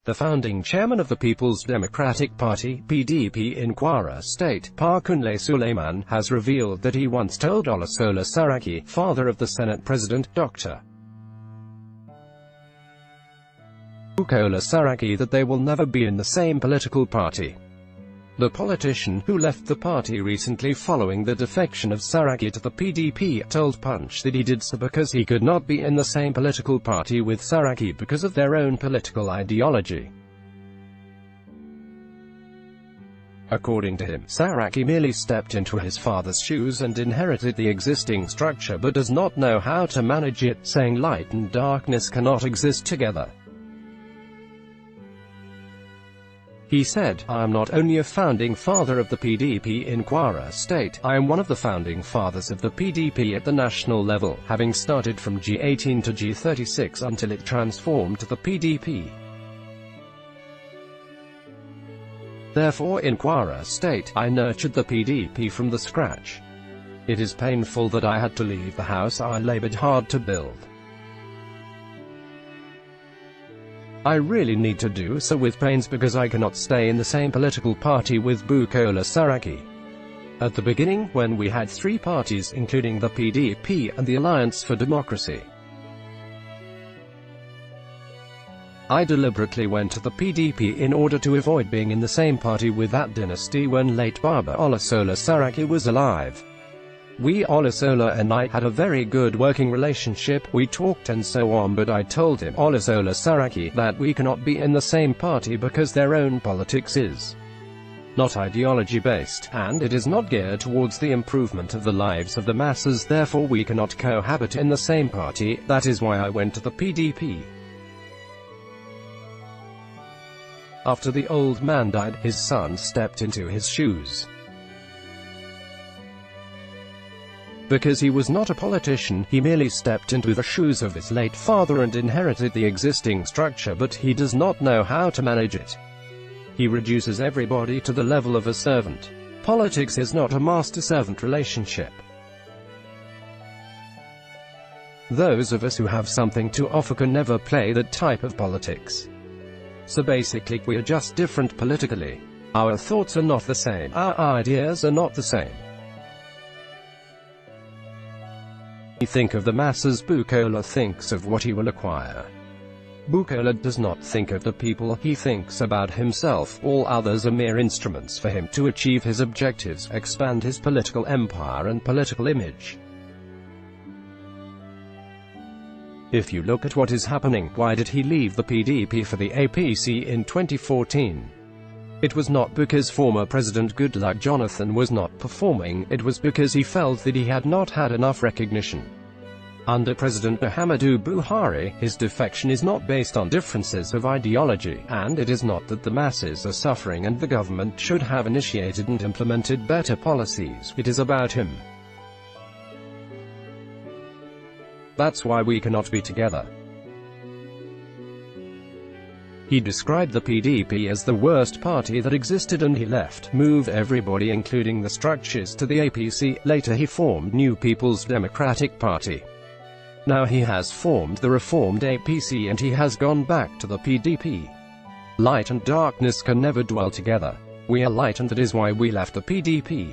The founding chairman of the People's Democratic Party (PDP) in Kwara State, Parkunle Suleiman, has revealed that he once told Olusola Saraki, father of the Senate President, Dr. Bukola Saraki, that they will never be in the same political party. The politician, who left the party recently following the defection of Saraki to the PDP, told Punch that he did so because he could not be in the same political party with Saraki because of their own political ideology. According to him, Saraki merely stepped into his father's shoes and inherited the existing structure but does not know how to manage it, saying light and darkness cannot exist together. He said, "I am not only a founding father of the PDP in Kwara State, I am one of the founding fathers of the PDP at the national level, having started from G18 to G36 until it transformed to the PDP. Therefore in Kwara State, I nurtured the PDP from the scratch. It is painful that I had to leave the house I labored hard to build. I really need to do so with pains because I cannot stay in the same political party with Bukola Saraki. At the beginning, when we had three parties including the PDP and the Alliance for Democracy, I deliberately went to the PDP in order to avoid being in the same party with that dynasty when late Baba Olusola Saraki was alive. We, Olusola and I, had a very good working relationship, we talked and so on, but I told him, Olusola Saraki, that we cannot be in the same party because their own politics is not ideology-based, and it is not geared towards the improvement of the lives of the masses, therefore we cannot cohabit in the same party. That is why I went to the PDP. After the old man died, his son stepped into his shoes. Because he was not a politician, he merely stepped into the shoes of his late father and inherited the existing structure, but he does not know how to manage it. He reduces everybody to the level of a servant. Politics is not a master-servant relationship. Those of us who have something to offer can never play that type of politics. So basically, we are just different politically. Our thoughts are not the same. Our ideas are not the same. Think of the masses, Bukola thinks of what he will acquire. Bukola does not think of the people, he thinks about himself. All others are mere instruments for him to achieve his objectives, expand his political empire and political image. If you look at what is happening, why did he leave the PDP for the APC in 2014? It was not because former President Goodluck Jonathan was not performing, it was because he felt that he had not had enough recognition. Under President Muhammadu Buhari, his defection is not based on differences of ideology, and it is not that the masses are suffering and the government should have initiated and implemented better policies, it is about him. That's why we cannot be together. He described the PDP as the worst party that existed and he left, moved everybody including the structures to the APC. Later he formed New People's Democratic Party. Now he has formed the reformed APC and he has gone back to the PDP. Light and darkness can never dwell together. We are light and that is why we left the PDP.